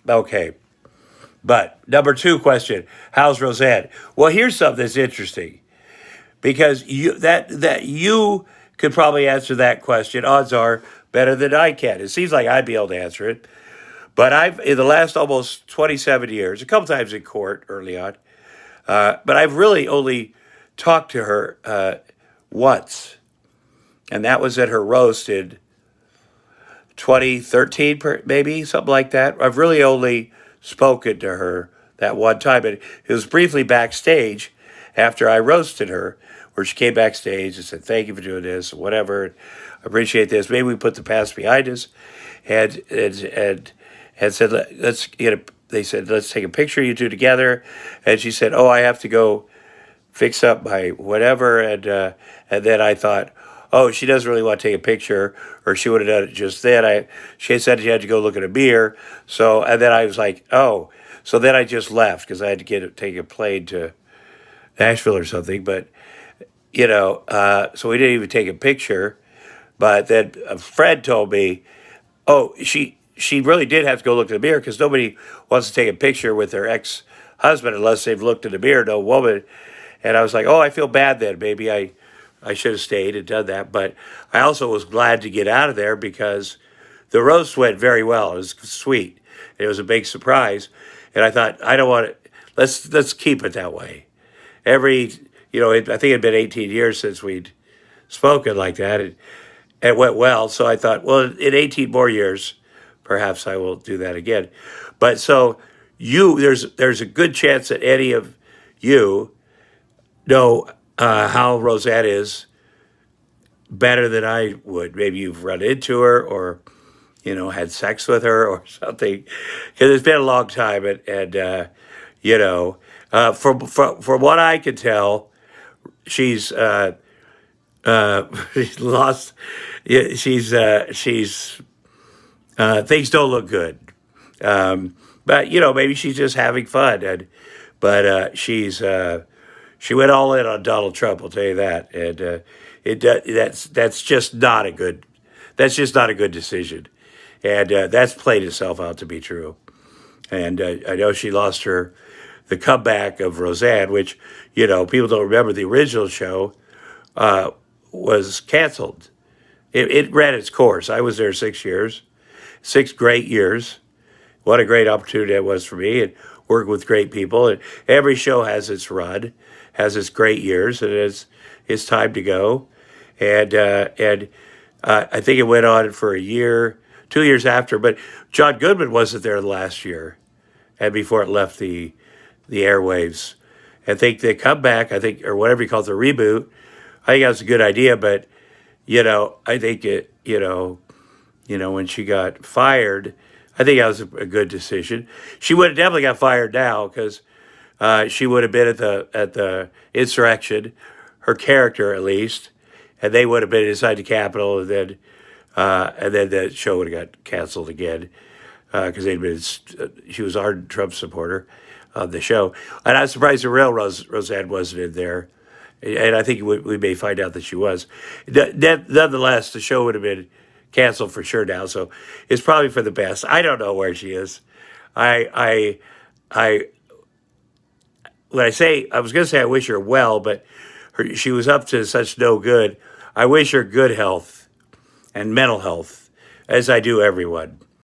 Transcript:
Okay. But number two question, how's Roseanne? Well, here's something that's interesting because you could probably answer that question. Odds are better than I can. It seems like I'd be able to answer it. But I've in the last almost 27 years, a couple times in court early on, but I've really only talked to her once, and that was at her roast in 2013, maybe something like that. I've really only spoken to her that one time, and it was briefly backstage after I roasted her, where she came backstage and said, "Thank you for doing this, whatever. I appreciate this. Maybe we put the past behind us," and said, "Let's get a." They said, "Let's take a picture of you two together," and she said, "Oh, I have to go fix up my whatever," and then I thought, oh, she doesn't really want to take a picture, or she would have done it just then. She had said she had to go look at a beer, so and then I was like, oh, so then I just left because I had to take a plane to Nashville or something. But so we didn't even take a picture. But then a friend told me, oh, she really did have to go look at the mirror because nobody wants to take a picture with their ex-husband unless they've looked in the mirror, no woman. And I was like, oh, I feel bad then. Maybe I should have stayed and done that. But I also was glad to get out of there because the roast went very well. It was sweet. It was a big surprise. And I thought, I don't want it. Let's keep it that way. I think it had been 18 years since we'd spoken like that. And it went well. So I thought, well, in 18 more years, perhaps I will do that again. But so there's a good chance that any of you know how Roseanne is better than I would. Maybe you've run into her or, had sex with her or something. Because it's been a long time. And from what I can tell, she's lost. She's things don't look good. But maybe she's just having fun. But she went all in on Donald Trump. I'll tell you that. And that's just not a good decision. And that's played itself out to be true. And I know she lost the comeback of Roseanne, which people don't remember. The original show was canceled. It ran its course. I was there 6 years, 6 great years. What a great opportunity that was for me, and working with great people. And every show has its run, has its great years, and it's time to go. And I think it went on for a year, 2 years after. But John Goodman wasn't there last year, and before it left the airwaves. I think the comeback, or whatever you call it, the reboot, I think that was a good idea. But I think when she got fired, I think that was a good decision. She would have definitely got fired now because she would have been at the insurrection, her character at least, and they would have been inside the Capitol, and then the show would have got canceled again because she was ardent Trump supporter on the show. And I'm surprised the real Roseanne wasn't in there. And I think we may find out that she was. Nonetheless, the show would have been canceled for sure now, so it's probably for the best. I don't know where she is. I was going to say I wish her well, but she was up to such no good. I wish her good health and mental health, as I do everyone.